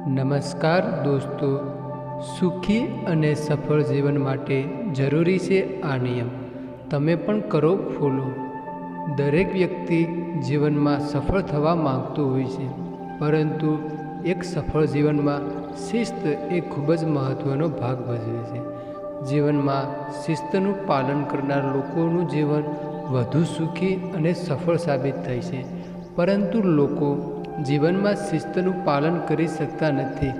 નમસ્કાર દોસ્તો, સુખી અને સફળ જીવન માટે જરૂરી છે આ નિયમ. તમે પણ કરો ફોલો. દરેક વ્યક્તિ જીવનમાં સફળ થવા માંગતું હોય છે, પરંતુ એક સફળ જીવનમાં શિસ્ત એ ખૂબ જ મહત્ત્વનો ભાગ ભજવે છે. જીવનમાં શિસ્તનું પાલન કરનાર લોકોનું જીવન વધુ સુખી અને સફળ સાબિત થાય છે. પરંતુ લોકો જીવનમાં શિસ્તનું પાલન કરી શકતા નથી.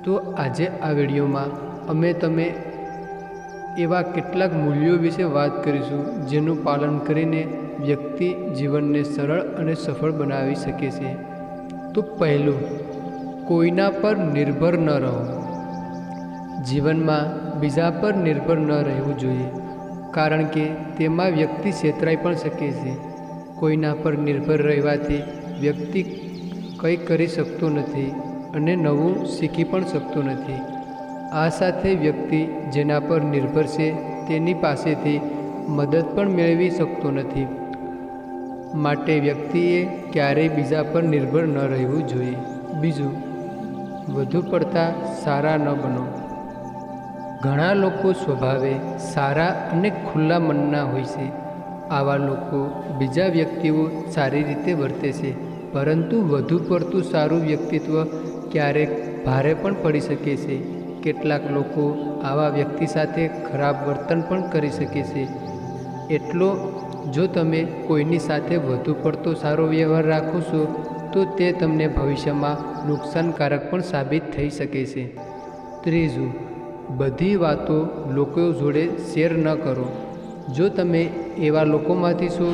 તો આજે આ વિડીયોમાં અમે તમે એવા કેટલાક મૂલ્યો વિશે વાત કરીશું જેનું પાલન કરીને વ્યક્તિ જીવનને સરળ અને સફળ બનાવી શકે છે. તો પહેલું, કોઈના પર નિર્ભર ન રહો. જીવનમાં બીજા પર નિર્ભર ન રહેવું જોઈએ, કારણ કે તેમાં વ્યક્તિ છેતરાઈ પણ શકે છે. કોઈના પર નિર્ભર રહેવાથી વ્યક્તિ કંઈ કરી શકતો નથી અને નવું શીખી પણ શકતો નથી. આ સાથે વ્યક્તિ જેના પર નિર્ભર છે તેની પાસેથી મદદ પણ મેળવી શકતો નથી. માટે વ્યક્તિએ ક્યારેય બીજા પર નિર્ભર ન રહેવું જોઈએ. બીજું, વધુ પડતા સારા ન બનો. ઘણા લોકો સ્વભાવે સારા અને ખુલ્લા મનના હોય છે. આવા લોકો બીજા વ્યક્તિઓ સારી રીતે વર્તે છે, પરંતુ વધુ પડતું સારું વ્યક્તિત્વ ક્યારેક ભારે પણ પડી શકે છે. કેટલાક લોકો આવા વ્યક્તિ સાથે ખરાબ વર્તન પણ કરી શકે છે. એટલો જો તમે કોઈની સાથે વધુ પડતો સારો વ્યવહાર રાખો છો તો તે તમને ભવિષ્યમાં નુકસાનકારક પણ સાબિત થઈ શકે છે. ત્રીજું, બધી વાતો લોકો જોડે શેર ન કરો. જો તમે એવા લોકોમાંથી છો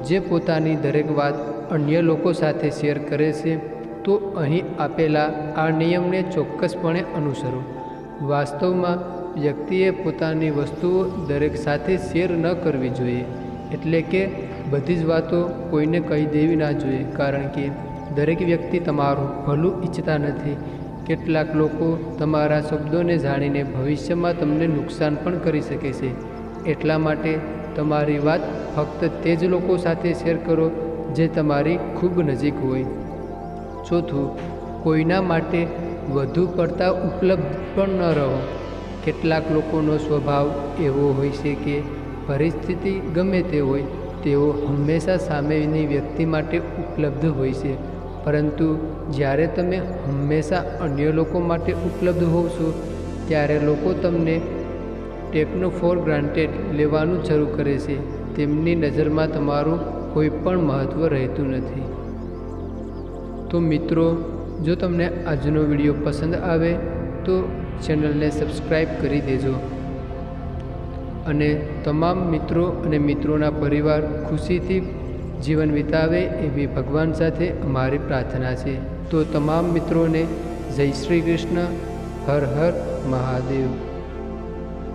જે પોતાની દરેક વાત અન્ય લોકો સાથે શેર કરે છે, તો અહીં આપેલા આ નિયમને ચોક્કસપણે અનુસરો. વાસ્તવમાં વ્યક્તિએ પોતાની વસ્તુઓ દરેક સાથે શેર ન કરવી જોઈએ. એટલે કે બધી જ વાતો કોઈને કહી દેવી ના જોઈએ, કારણ કે દરેક વ્યક્તિ તમારું ભલું ઈચ્છતા નથી. કેટલાક લોકો તમારા શબ્દોને જાણીને ભવિષ્યમાં તમને નુકસાન પણ કરી શકે છે. એટલા માટે તમારી વાત ફક્ત તે જ લોકો સાથે શેર કરો જે તમારી ખૂબ નજીક હોય. ચોથું, કોઈના માટે વધુ પડતા ઉપલબ્ધ પણ ન રહો. કેટલાક લોકોનો સ્વભાવ એવો હોય છે કે પરિસ્થિતિ ગમે તે હોય, તેઓ હંમેશા સામેની વ્યક્તિ માટે ઉપલબ્ધ હોય છે. પરંતુ જ્યારે તમે હંમેશા અન્ય લોકો માટે ઉપલબ્ધ હોવ છો, ત્યારે લોકો તમને ટેકનો ફોર ગ્રાન્ટેડ લેવાનું શરૂ કરે છે. તેમની નજરમાં તમારું કોઈ પણ મહત્ત્વ રહેતું નથી. તો મિત્રો, જો તમને આજનો વિડીયો પસંદ આવે તો ચેનલને સબસ્ક્રાઈબ કરી દેજો. અને તમામ મિત્રો અને મિત્રોના પરિવાર ખુશીથી જીવન વિતાવે એવી ભગવાન સાથે અમારી પ્રાર્થના છે. તો તમામ મિત્રોને જય શ્રી કૃષ્ણ. હર હર મહાદેવ.